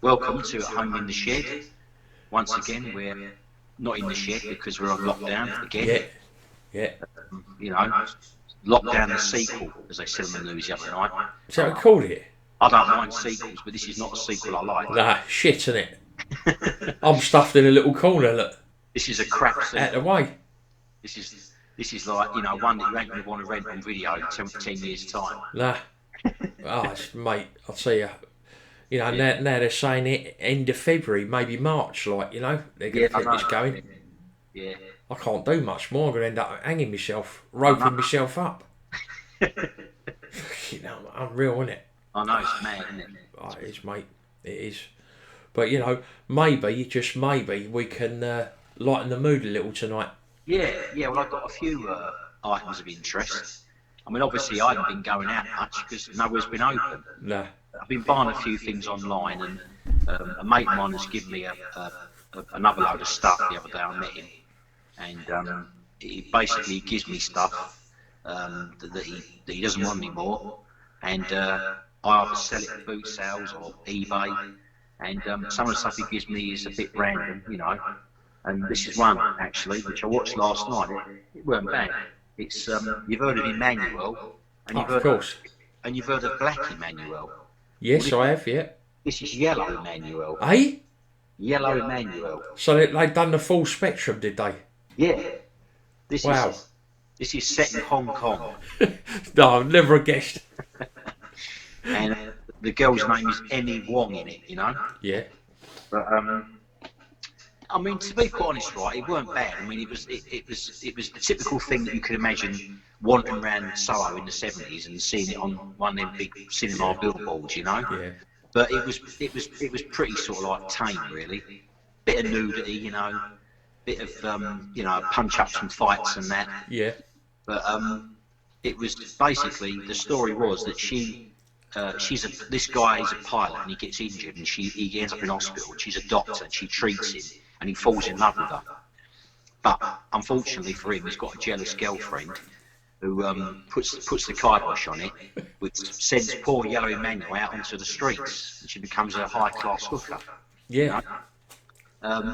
Welcome to At Home in the Shed. Once again, we're not in the shed because we're on lockdown again. Yeah, yeah. You know, lockdown the sequel, as they said on the news the other night. Is that what we called it? I don't mind sequels, but this is not a sequel I like. Nah, shit, isn't it? I'm stuffed in a little corner, look. This is a crap sequel. Out the way. This is like, one that you ain't going to want to rent on video in 10 years' time. Nah. Mate, I'll tell you. Now they're saying it end of February, maybe March, they're going to get this going. Yeah. I can't do much more. I'm going to end up hanging myself, roping myself up. Unreal, isn't it? I know, it's mad, isn't it? Oh, it is, mate. It is. But, maybe, just maybe, we can lighten the mood a little tonight. Yeah, well, I've got a few items of interest. I mean, obviously, I haven't been going out much because nowhere's been open. Nah. I've been buying a few things online, and a mate of mine has given me another load of stuff the other day. I met him, and he basically gives me stuff that he doesn't want anymore, and I either sell it at boot sales or eBay, and some of the stuff he gives me is a bit random, and this is one, actually, which I watched last night. It weren't bad. It's, you've heard of Emmanuelle, and you've heard of Black Emmanuelle. Yes, I have, yeah. This is Yellow Emmanuelle. Eh? Yellow Emmanuelle. So they've done the full spectrum, did they? Yeah. This is set in Hong Kong. No, I've never guessed. And the girl's name is Emmy Wong in it, Yeah. But I mean, to be quite honest, right, it weren't bad. I mean, it was the typical thing that you could imagine wandering around Soho in the 70s and seeing it on one of them big cinema billboards, Yeah. But it was pretty sort of like tame, really. Bit of nudity, bit of punch-ups and fights and that. Yeah. But it was basically, the story was that this guy is a pilot and he gets injured and he ends up in hospital and she's a doctor and she treats him and he falls in love with her. But unfortunately for him, he's got a jealous girlfriend who puts the kibosh on it, which sends poor Yellow Emmanuelle out onto the streets, and she becomes a high-class hooker. Yeah.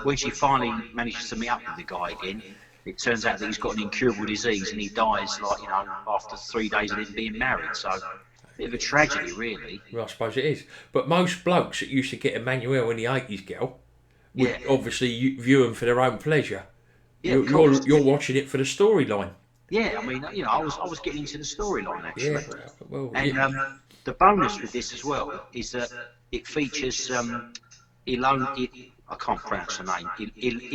When she finally manages to meet up with the guy again, it turns out that he's got an incurable disease and he dies, after 3 days of him being married. So, a bit of a tragedy, really. Well, I suppose it is. But most blokes that used to get Emmanuelle in the 80s, girl, would obviously view them for their own pleasure. Yeah, you're watching it for the storyline. Yeah, I mean, I was getting into the storyline, actually. Yeah, well, and the bonus with this as well is that it features I can't pronounce her name,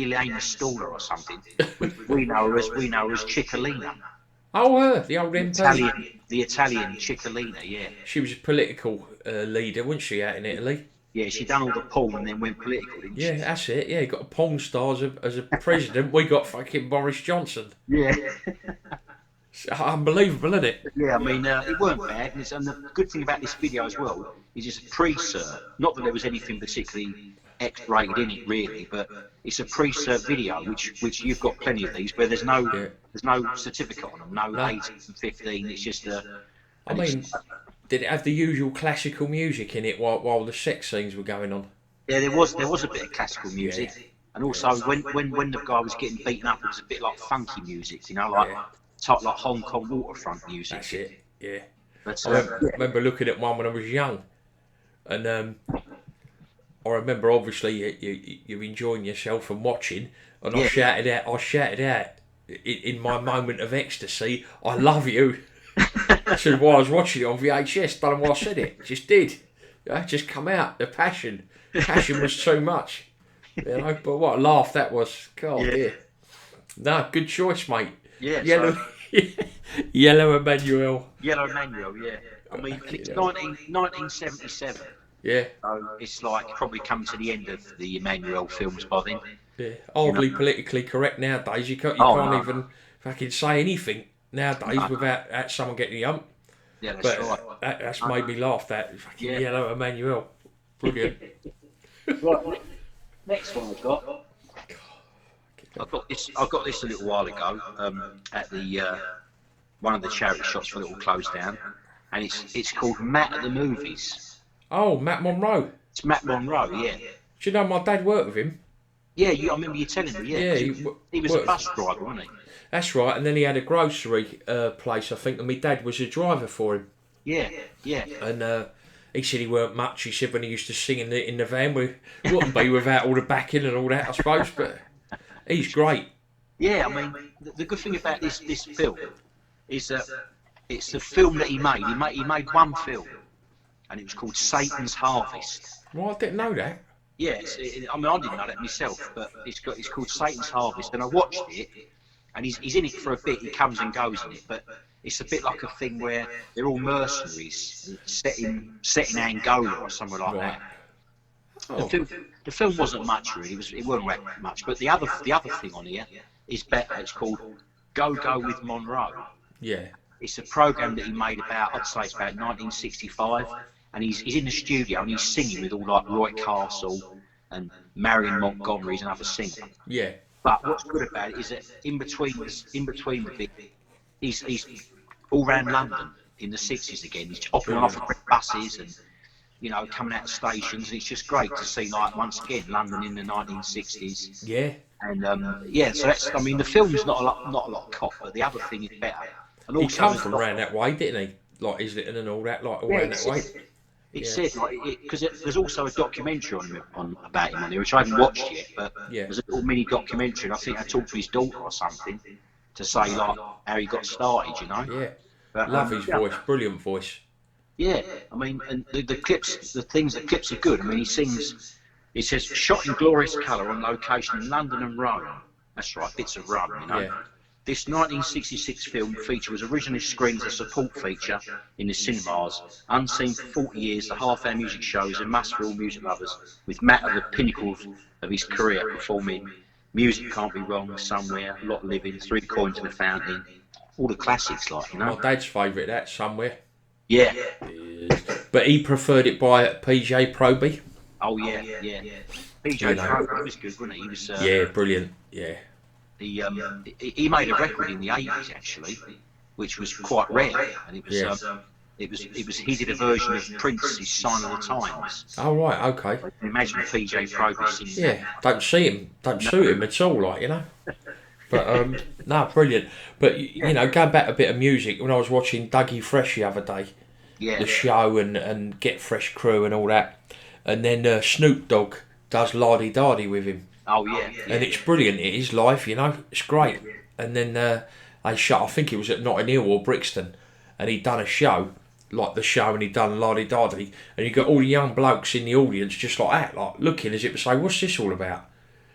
Elena Stoller or something. we know her as Ciccolina. Oh, the old MP. The Italian Ciccolina, yeah. She was a political leader, wasn't she, out in Italy? Yeah, she done all the porn and then went political, didn't she? Yeah, that's it. Yeah, got a porn star as a president. We got fucking Boris Johnson. Yeah. It's unbelievable, isn't it? Yeah, I mean, it weren't bad. And the good thing about this video as well is it's a pre-serve. Not that there was anything particularly X-rated in it, really, but it's a pre-serve video, which you've got plenty of these, where there's no certificate on them, no 18 and 15. It's just I mean, did it have the usual classical music in it while the sex scenes were going on? Yeah, there was a bit of classical music, and also when the guy was getting beaten up, it was a bit like funky music, like Hong Kong waterfront music. That's it. Yeah. But, I remember looking at one when I was young, and I remember obviously you're enjoying yourself and watching, and I shouted out in my moment of ecstasy, "I love you." So while I was watching it on VHS, don't know why I said it. Just did. Just come out. The passion was too much. But what a laugh that was. God, yeah. No, good choice, mate. Yeah. Yellow Emmanuelle. Yellow Emmanuelle, yeah. I mean, it's 1977. Yeah. So it's like probably come to the end of the Emmanuelle films by then. Yeah. Hardly politically correct nowadays. You can't even fucking say anything nowadays without someone getting the hump. Yeah, that's right. That's made me laugh. That fucking Yellow Emmanuelle. Brilliant. Right, next one I've got. I got this a little while ago at the one of the charity shops for a little close down, and it's called Matt at the Movies. Oh, Matt Monroe. It's Matt Monroe, yeah. Do you know my dad worked with him? Yeah, I remember you telling me, yeah. Yeah, 'Cause he was a bus driver, wasn't he? That's right, and then he had a grocery place, I think, and my dad was a driver for him. Yeah, yeah. And he said he weren't much. He said when he used to sing in the van, we wouldn't be without all the backing and all that, I suppose. But he's great. Yeah, I mean, the good thing about this film is that it's the film that he made. He made one film, and it was called Satan's Harvest. Well, I didn't know that. Yes, I mean, I didn't know that myself, but it's called Satan's Harvest, and I watched it, and he's in it for a bit. He comes and goes in it, but it's a bit like a thing where they're all mercenaries set in Angola or somewhere like that. Oh. The film wasn't much really. It wasn't much, but the other thing on here is better. It's called Go Go with Monroe. Yeah. It's a program that he made I'd say it's about 1965, and he's in the studio and he's singing with all like Roy Castle and Marion Montgomery's another singer. Yeah. But what's good about it is that in between the bit, he's all around London in the 60s again. He's hopping on off the buses and, you know, coming out of stations, and it's just great to see, like, once again, London in the 1960s. Yeah. And yeah, so that's, I mean, the film's not a lot of cop, but the other thing is better. And He also, come from around that way, didn't he? Like Islington and all that, like all around that way. It said, like, because there's also a documentary about him on there, which I haven't watched yet, but there's a little mini documentary, and I think I talked to his daughter or something to say, like, how he got started, you know? Yeah. But, Love his voice, brilliant voice. Yeah, I mean, and the clips, the clips are good. I mean, he sings, it says, shot in glorious colour on location in London and Rome. That's right, bits of Rome, you know. Yeah. This 1966 film feature was originally screened as a support feature in the cinemas. Unseen for 40 years, the half-hour music shows a must for all music lovers, with Matt at the pinnacle of his career performing Music Can't Be Wrong, Somewhere, Lot Living, Three Coins to the Fountain, all the classics, like, you know. My dad's favourite, that, Somewhere. Yeah. But he preferred it by PJ Proby. Oh, yeah. PJ Proby was good, wasn't he? He was, yeah, brilliant, yeah. He made a record in the 80s actually, which was quite rare, and it was he did a version of Prince's Sign of the Times. Oh right, okay. Imagine PJ Proby singing. Yeah, don't suit him at all, like, you know. But no, brilliant. But you know, going back a bit of music, when I was watching Dougie Fresh the other day, the show and Get Fresh Crew and all that, and then Snoop Dogg does Lardy Dardy with him. Oh yeah. And it's brilliant. It is live, you know. It's great. And then they shot. I think it was at Notting Hill or Brixton, and he'd done a show, like the show, and he'd done Lardy Dardy, and you got all the young blokes in the audience just like that, like looking as if to say, "What's this all about?"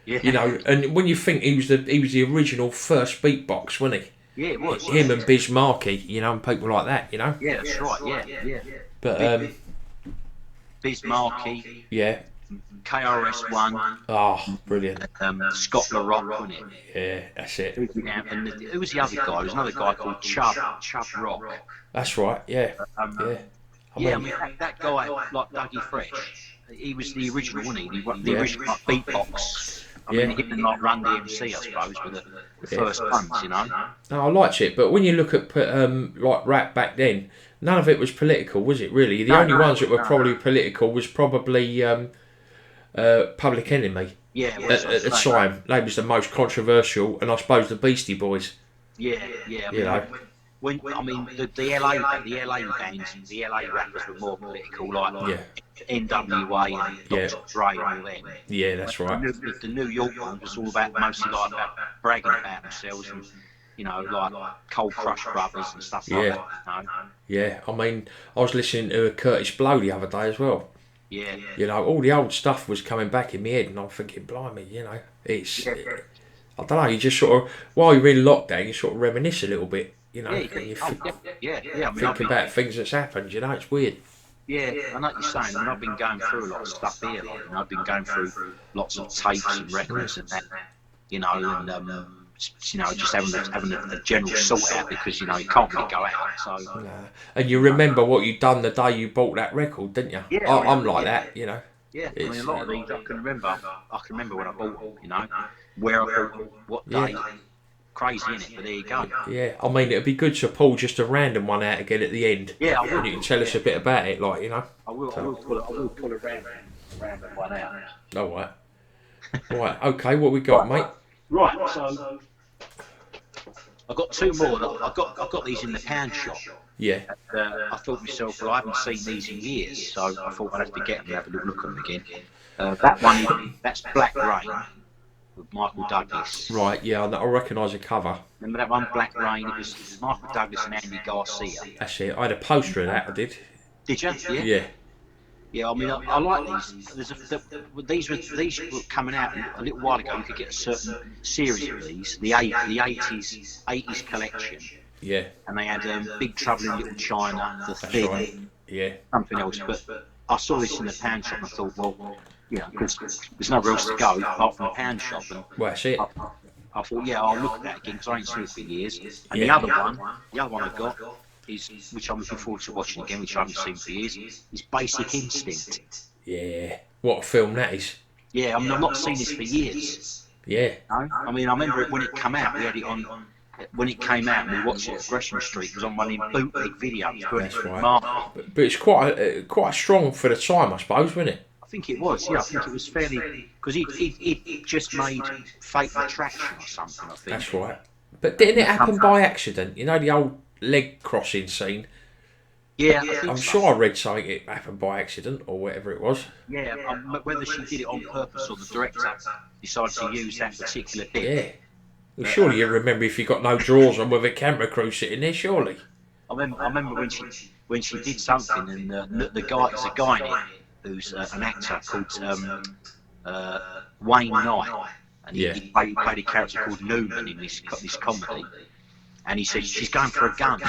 Yeah. You know. And when you think he was the original first beatbox, wasn't he? Yeah, it was. Him and Biz Markie, you know, and people like that, you know. Yeah, that's right. Yeah. But Biz Markie. yeah. KRS-One. Oh, brilliant. Scott La Rock, wasn't it? Yeah, that's it. And who was the other guy? There was another guy called Chubb Rock. That's right. Yeah. I mean that guy, like Dougie Fresh, he was the original, wasn't he? The original like, beatbox. I mean, him and like Run DMC, I suppose, were the first ones, you know. No, I liked it, but when you look at like rap back then, none of it was political, was it? Really, the only ones that were probably political was probably Public Enemy. Yeah, at the time, they was the most controversial, and I suppose the Beastie Boys. Yeah. I mean, the LA bands, the LA rappers were more political, like NWA and Dr. Dre and all them. Yeah, that's right. The New York one was all about mostly like about bragging about themselves and, you know, like Cold Crush Brothers and stuff like that. You know? Yeah, I mean, I was listening to Curtis Blow the other day as well. Yeah. You know, all the old stuff was coming back in my head, and I'm thinking, blimey, you know, it's. I don't know. You just sort of, while you're in lockdown, you sort of reminisce a little bit. You know, and you think about things that's happened. You know, it's weird. Yeah, and like you're saying, I mean, I've been going through a lot of stuff here. Like, you know, I've been going through lots of tapes and records and that. You know, and you know, just having a general sort out because you know you can't really go out. So. Nah. And you remember what you done the day you bought that record, didn't you? Yeah, I'm like that. You know. Yeah, I mean, a lot of these I can remember. I can remember when I bought them. You know, where I bought what day. Crazy, innit? But there you go. Yeah, I mean, it'd be good to pull just a random one out again at the end. Yeah, I will. And you can tell us a bit about it, like, you know. I will pull it around. round that one out. All right. Right. Okay. What we got, mate? Right, so I've got two more. I got these in the pound shop. Yeah. I thought to myself, well, I haven't seen these in years, so I thought I'd have to get them and have a little look at them again. That one, that's Black Rain with Michael Douglas. Right. Yeah. I recognise the cover. Remember that one, Black Rain? It was Michael Douglas and Andy Garcia. That's it. I had a poster of that. I did. Did you? Yeah. Yeah. Yeah, I mean, I like these. These were coming out a little while ago. You could get a certain series of these, the 80s collection. Yeah. And they had Big Trouble in Little China, The Thing, right. Yeah. something else. But I saw this in the pound shop and I thought, well, you know, because there's nowhere else to go apart from the pound shop. And Well, that's it. I thought, yeah, I'll look at that again because I ain't seen it for years. And Yeah. the other one I got is, which I'm looking forward to watching again, which I haven't seen for years, is Basic Instinct. Yeah. What a film that is. Yeah, I mean, I've not seen this for years. Yeah. No? I mean, I remember it when it came out. We had it on. When it came out, and we watched it at Gresham Street. It was on one of them bootleg videos. That's right. But it's quite strong for the time, I suppose, wasn't it? I think it was. Yeah, I think it was fairly because it just made Fatal Attraction or something. I think. That's right. But didn't it happen by accident? You know the old leg crossing scene. Yeah, I think I'm so. sure I read something. It happened by accident or whatever it was. Yeah, whether she did it on purpose or the director decided to use that particular bit. Yeah. Well, surely you remember if you got no drawers on with a camera crew sitting there, surely. I remember when she did something, and there's a guy in it who's an actor called Wayne Knight, and he played a character called Newman in this comedy, and he said she's going for a gun.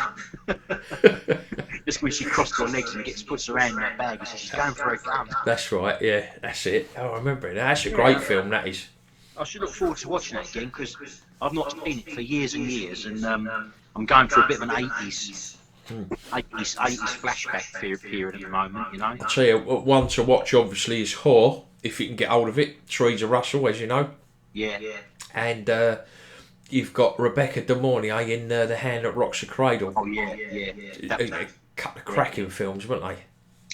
Just when she crossed her legs and puts her hand in her bag, he said she's going for a gun. That's right. Yeah, that's it. Oh, I remember it. That's a great film. That is. I should look forward to watching that again because I've not seen it for years and years, and I'm going through a bit of an 80s flashback period at the moment, you know. I'll tell you, one to watch obviously is Whore, if you can get hold of it. Teresa Russell, as you know. Yeah. And you've got Rebecca De Mornay in The Hand That Rocks the Cradle. Oh yeah. A couple of cracking films, weren't they?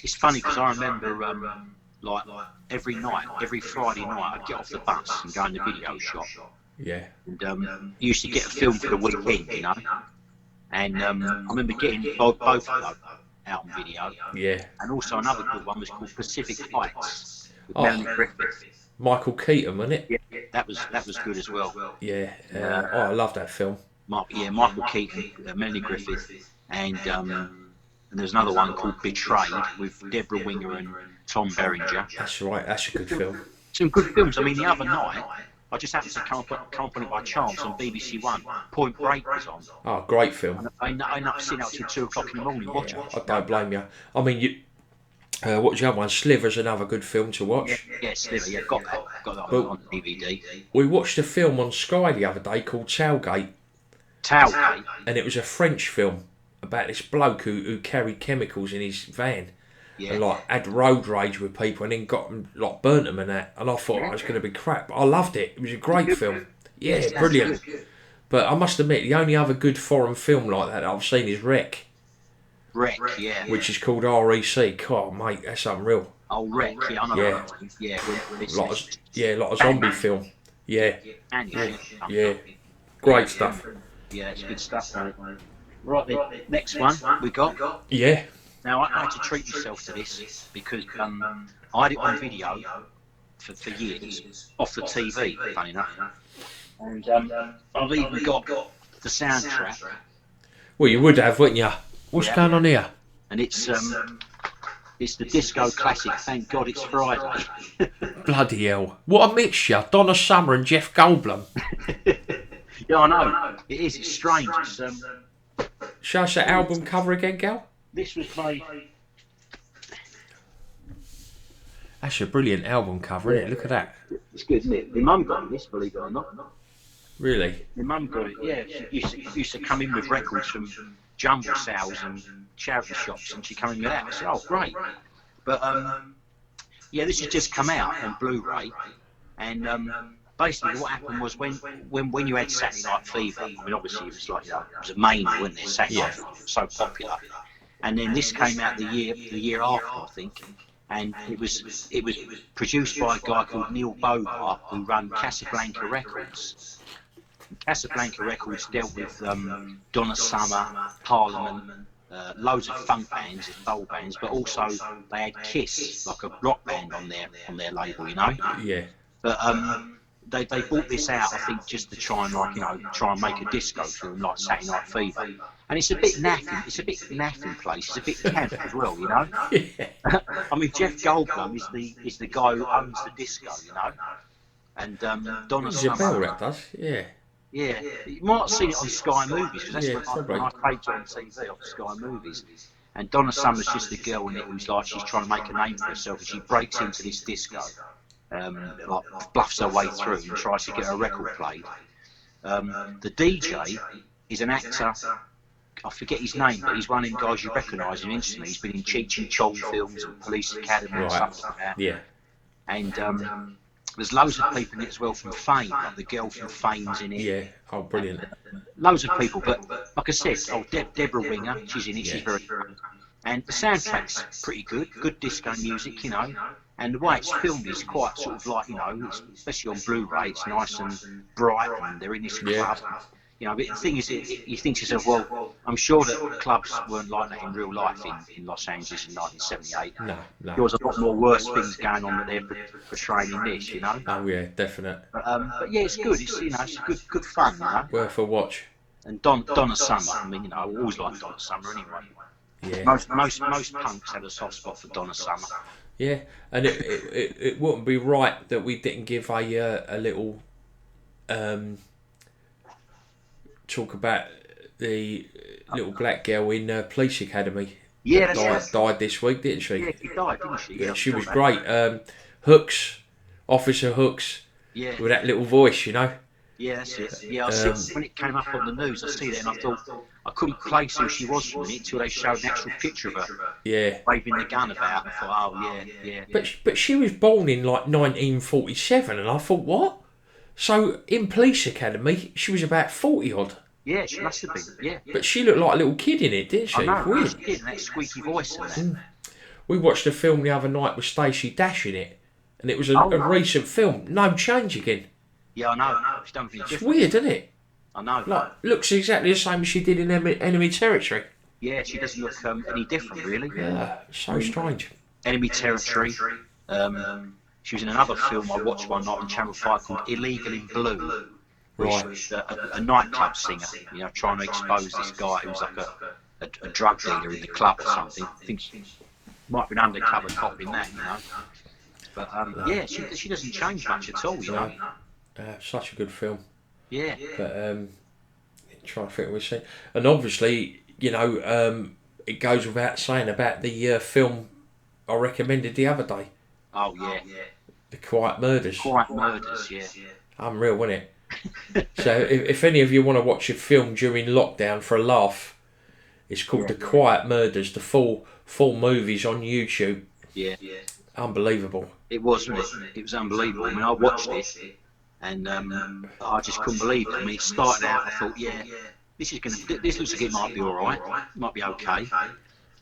It's funny because I remember like every Friday night I'd get off the bus and go in the video shop. Yeah. And used to get a film for the weekend, you know. And I remember getting both of them out on video. Yeah. And also another good one was called Pacific Heights with Melanie Griffith. Michael Keaton, wasn't it? Yeah, that was good as well. Yeah. I love that film. Michael Keaton, Melanie Griffith, and there's another one called Betrayed with Deborah Winger and Tom Berenger. That's right. That's a good film. Some good films. I mean, the other night I just happened to come upon it by chance on BBC One. Point Break was on. Oh, great film. I ended up sitting out till 2 o'clock in the morning watching it. I don't blame you. I mean, what's the other one? Sliver's another good film to watch. Yeah, Sliver. Yeah, got that on DVD. We watched a film on Sky the other day called Tailgate. Tailgate. And it was a French film about this bloke who carried chemicals in his van. Yeah. And had road rage with people and then got them, burnt them and that. And I thought it was going to be crap. But I loved it. It was a great film. Yeah, brilliant. But I must admit, the only other good foreign film like that I've seen is Wreck. Wreck, yeah. Which is called REC. God, mate, that's unreal. Oh, Wreck, yeah, I know. Yeah. Yeah. Like a zombie film. Yeah. Yeah. Great stuff. Yeah, it's good stuff, mate. Right, the next one we got. Yeah. Now, I had to treat myself to this because I had it on video for years, off the TV, funny enough. And I've even got the soundtrack. Well, you would have, wouldn't you? What's going on here? And it's the disco classic, Thank God It's Friday. Bloody hell. What a mixture. Donna Summer and Jeff Goldblum. Yeah, I know. It is. It's strange. Show us that album cover again, Gal. This was made. That's a brilliant album cover, isn't it? Look at that. It's good, isn't it? My mum got this, believe it or not. Really? My mum got it, yeah. She used to come in with records from jumble sales and charity shops, and she came in with that. I said, oh, great. But, yeah, this has just come out on Blu-ray, and basically what happened was when you had Saturday Night Fever, I mean, obviously it was like, it was a main, wasn't it? Saturday Night Fever was so popular. And then this came out the year after, I think. and it was produced by a guy called Neil Bogart, who ran Casablanca Records. Casablanca Records dealt with Donna Summer, Parliament, loads of funk bands, soul bands, but also they had Kiss, like a rock band on their label, you know. Yeah. But they bought this out, I think, just to try and make a disco film like Saturday Night Fever, and it's a bit naffy. It's a bit naffy place. It's a bit camp as well, you know. Yeah. I mean, Jeff Goldblum is the guy who owns the disco, you know, and Donna Rings a bell, Summer. that does. Yeah. Yeah, you might have seen it on Sky Movies, because that's Yeah, when I taped it on TV on Sky Movies. And Donna Summer's just the girl in it who's like, she's trying to make a name for herself, and she breaks into this disco, like bluffs her way through and tries to get her record played. The DJ is an actor, I forget his name, but he's one of them guys you recognise him instantly. He's been in Cheech and Chong films and Police Academy and stuff like that. Yeah. And there's loads of people in it as well from Fame, like the girl from Fame's in it. Yeah. Oh, brilliant. Loads of people, but like I said, Deborah Winger, she's in it, she's very good. And the soundtrack's pretty good disco music, you know. And the way it's filmed is quite sort of like, you know, especially on Blu-ray, it's nice and bright, and they're in this club. You know, but the thing is, you think to yourself, well, I'm sure that clubs weren't like that in real life in Los Angeles in 1978. No. There was a lot more worse things going on that they're portraying in this, you know. Oh yeah, definite. But yeah, it's good. It's, you know, it's good fun, you know. Worth a watch. And Donna Summer, I mean, you know, I always liked Donna Summer anyway. Yeah. Most punks had a soft spot for Donna Summer. Yeah, and it wouldn't be right that we didn't give a little talk about the little black girl in Police Academy. Yeah, died this week, didn't she? Yeah, she died, didn't she? Yeah, she was great. Hooks, Officer Hooks, yeah, with that little voice, you know. Yeah, that's it. Yeah, when it came up on the news, I see that and I thought I couldn't place who she was from it until they showed an actual picture of her. Yeah. Waving the gun about. I thought, oh yeah. But she was born in like 1947, and I thought, what? So in Police Academy, she was about 40 odd. Yeah, she must have been. Yeah. But she looked like a little kid in it, didn't she? I know. Weird. She did, and that squeaky voice and that. We watched a film the other night with Stacey Dash in it, and it was a recent film. No change again. Yeah, I know. She's done things different. It's weird, isn't it? I know. Like, looks exactly the same as she did in Enemy Territory. Yeah, she doesn't look any different, really. Yeah, so strange. Enemy Territory. She was in another film I watched one night on Channel 5 called Illegal in Blue. Right. She was a nightclub singer, you know, trying to expose this guy who's like a drug dealer in the club or something. I think she might be an undercover cop in that, you know. But yeah, she doesn't change much at all, you know. Such a good film. Yeah. But trying to think what we see. And obviously, you know, it goes without saying about the film I recommended the other day. Oh yeah. The Quiet Murders. Quiet Murders, yeah. Unreal, wasn't it? So if any of you want to watch a film during lockdown for a laugh, it's called The Quiet Murders. The full movie's on YouTube. Yeah. Unbelievable. It was, wasn't it? It was unbelievable. I mean, I watched it, and I just couldn't believe it. I mean, it started out, I thought, yeah, this looks like it might be all right, might be okay.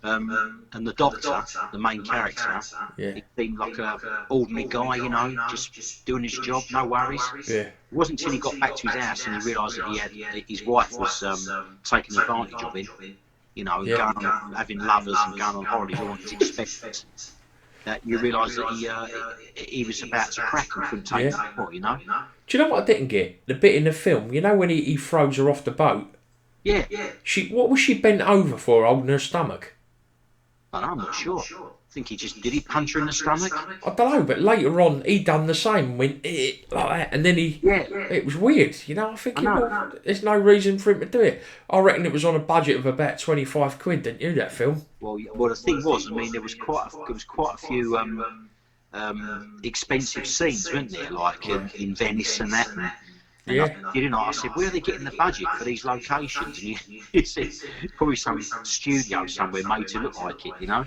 And the doctor, the main character, he seemed like a ordinary guy, you know, just doing his job, no worries. Yeah. It wasn't until he got back to his house and he realised that his wife was taking advantage of him, you know, going on, having lovers and going on holidays, all he's expected. That you realise that he was about to crack and couldn't take it anymore, you know. Do you know what I didn't get? The bit in the film, you know, when he throws her off the boat. Yeah. What was she bent over for, holding her stomach? I'm not sure. I think did he punch her in the stomach? I don't know, but later on he done the same, went like that, and then it was weird, you know. I think there's no reason for him to do it. I reckon it was on a budget of about 25 quid, didn't you, that film? Well, the thing was, I mean, there was quite a few expensive scenes, weren't there, like in Venice and that. I said, where are they getting the budget for these locations? And he said, probably some studio somewhere made to look like it, you know.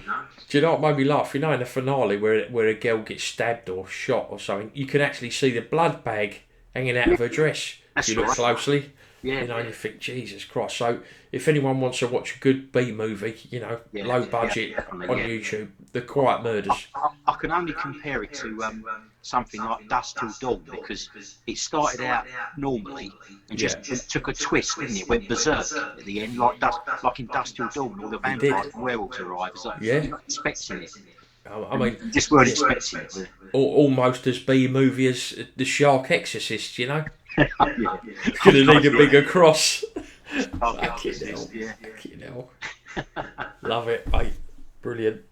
Do you know what made me laugh? You know, in the finale where a girl gets stabbed or shot or something, you can actually see the blood bag hanging out of her dress. If you look closely. Yeah, You know, you think, Jesus Christ. So, if anyone wants to watch a good B movie, you know, yeah, low yeah, budget definitely, on yeah. YouTube, The Quiet Murders. I can only compare it to something like Dusk Till Dawn because it started out normally and Yeah, just it took a twist, didn't it? Went berserk at the end, like in Dusk Till Dawn, all the it did. vampires and werewolves arrive. It's like Yeah. you're not expecting it. I mean, You just weren't yeah, expecting it. almost as B movie as The Shark Exorcist, you know? Yeah. Gonna need a bigger cross. Fucking Fucking hell. yeah. Fucking hell. Love it, mate. Brilliant.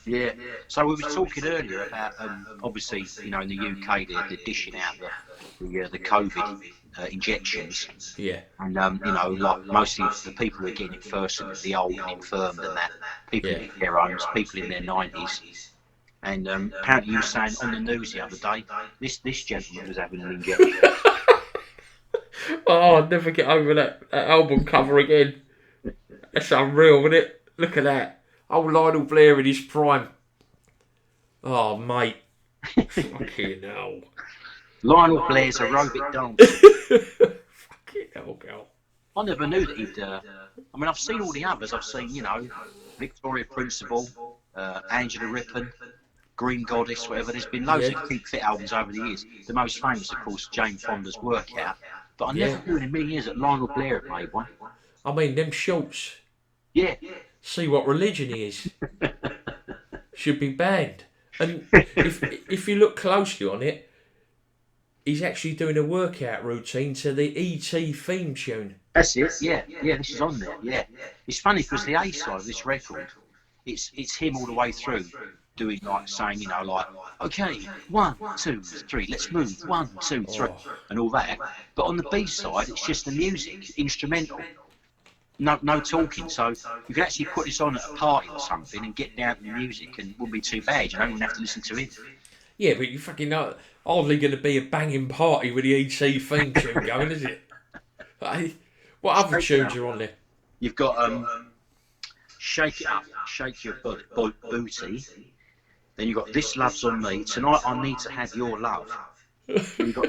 Yeah. So we were talking earlier about obviously, you know, in the UK they're dishing out the COVID injections, Yeah. and you know, like mostly the people who are getting it first are the old and infirmed and that, people Yeah. in their homes, people in their 90s. And apparently you were saying on the news the other day, this gentleman was having an injection. Oh, I'll never get over that album cover again. That's unreal, isn't it? Look at that. Old Lionel Blair in his prime. Oh, mate. Fucking hell. Lionel Blair's aerobic dance. Fucking hell, girl. I never knew that he'd. I mean, I've seen all the others. I've seen, you know, Victoria Principal, Angela Rippon, Green Goddess, whatever. There's been loads of Keep Fit albums over the years. The most famous, of course, Jane Fonda's Workout. But I never knew in a million years that Lionel Blair had made one. I mean, them shorts. Yeah. See what religion he is. Should be banned. And if you look closely on it, he's actually doing a workout routine to the E.T. theme tune. That's it. Yeah. Yeah. This is on there. Yeah. It's funny because the A side of this record, it's him all the way through, doing like saying, you know, like, okay, 1, 2, 3, let's move, 1, 2, 3, and all that. But on the B side, it's just the music, instrumental. No talking, so you could actually put this on at a party or something and get down to the music, and it wouldn't be too bad. You don't even have to listen to it. Yeah, but you fucking know, hardly going to be a banging party with the E.T. theme tune going, is it? Hey, what other tunes are on there? You've got Shake It Up, Shake Your Booty. Then you've got This Love's on Me, Tonight I Need to Have Your Love. You've got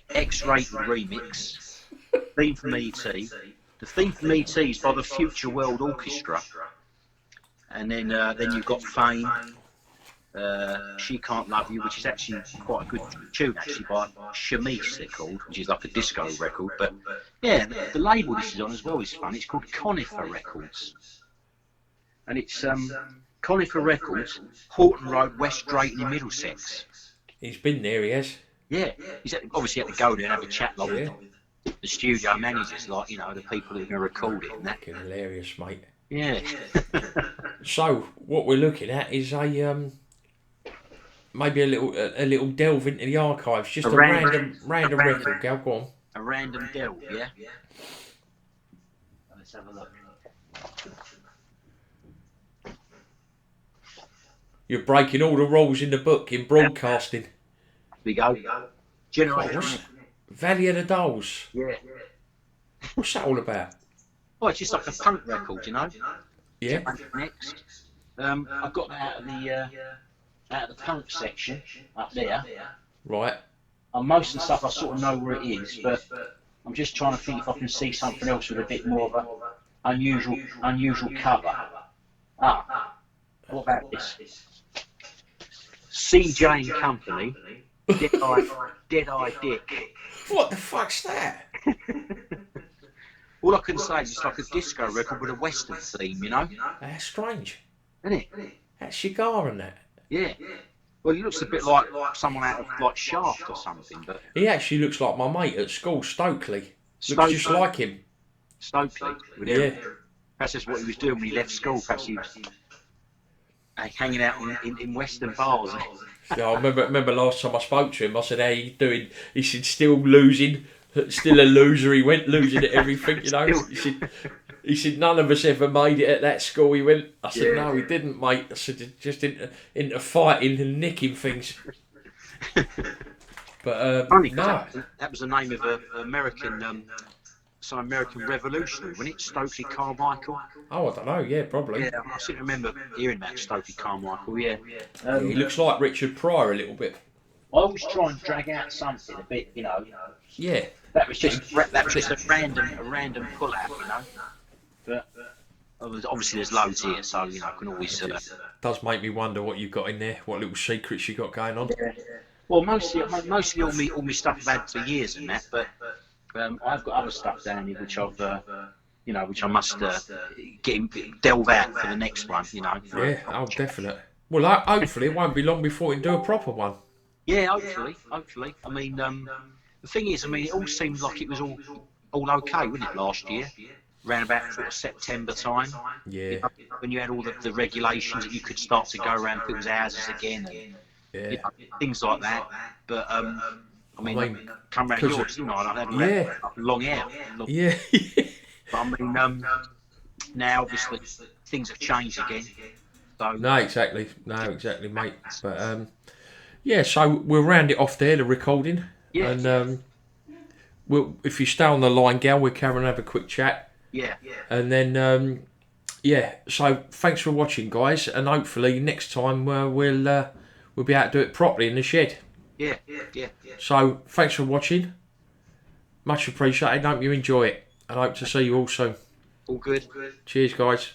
X-Rated Remix, theme from E.T. The theme from E.T. is by the Future World Orchestra. And then you've got Fame, She Can't Love You, which is actually quite a good tune, actually, by Shamise, they're called, which is like a disco record. But yeah, the label this is on as well is fun. It's called Conifer Records. And it's Conifer Records, Horton Road, West Drayton in Middlesex. He's been there, he has. Yeah, he's obviously had to go there and have a chat like with the studio managers, like, you know, the people who are going to record it and that. Fucking hilarious, mate. Yeah. So what we're looking at is a maybe a little delve into the archives, just a random record. Go on. A random delve, yeah. Let's have a look. You're breaking all the rules in the book in broadcasting. Here we go. Generation. Valley of the Dolls. Yeah. What's that all about? Oh, it's just like a punk record, you know. Yeah. Next, I got that out of the punk section up there. Right. And most of the stuff I sort of know where it is, but I'm just trying to think if I can see something else with a bit more of an unusual cover. What about this? CJ and Company, Dead Eye Dick. What the fuck's that? All I can say is it's like a disco record with a western theme, you know? That's strange. Isn't it? That cigar and that. Yeah. Well, he looks a bit like someone out of like Shaft or something, but He actually looks like my mate at school, Stokely. Looks just like him. Stokely. Yeah. Perhaps that's what he was doing when he left school. Perhaps he was hanging out in western bars. Yeah, I remember last time I spoke to him, I said, how you doing? He said, still losing. Still a loser. He went losing at everything, you know. He said, none of us ever made it at that school. He went, I said, no, we didn't, mate. I said, just into fighting and nicking things. But Funny, no. that was the name of an American, some American revolutionary, wasn't it? Stokely Carmichael. Oh, I don't know. Yeah, probably. Yeah, I seem to remember hearing about Stokely Carmichael. Yeah. He looks like Richard Pryor a little bit. always try and drag out something a bit, you know. Yeah. That was just a random pull out, you know. But obviously there's loads here, so you know I can always. Does make me wonder what you've got in there, what little secrets you got going on. Yeah. Well, mostly all my stuff I've had for years and that, but I've got other stuff down here which I've you know, which I must delve out for the next one, you know. Yeah, oh, definite. Well, hopefully it won't be long before we can do a proper one. Yeah, hopefully. I mean, the thing is, I mean, it all seemed like it was all okay, wasn't it, last year? Around about sort of September time. Yeah. You know, when you had all the regulations that you could start to go around people's houses again and you know, things like that. But I mean come round yours, didn't I? I had long hair. Yeah. But I mean, now obviously things have changed again. So No, exactly, mate. But yeah, so we'll round it off there, the recording. Yeah. And we'll, if you stay on the line, Gal, we'll come and have a quick chat. Yeah. And then yeah, so thanks for watching, guys, and hopefully next time we'll be able to do it properly in the shed. Yeah. So thanks for watching, much appreciated. Hope you enjoy it, and hope to see you all soon. All good. Cheers, guys.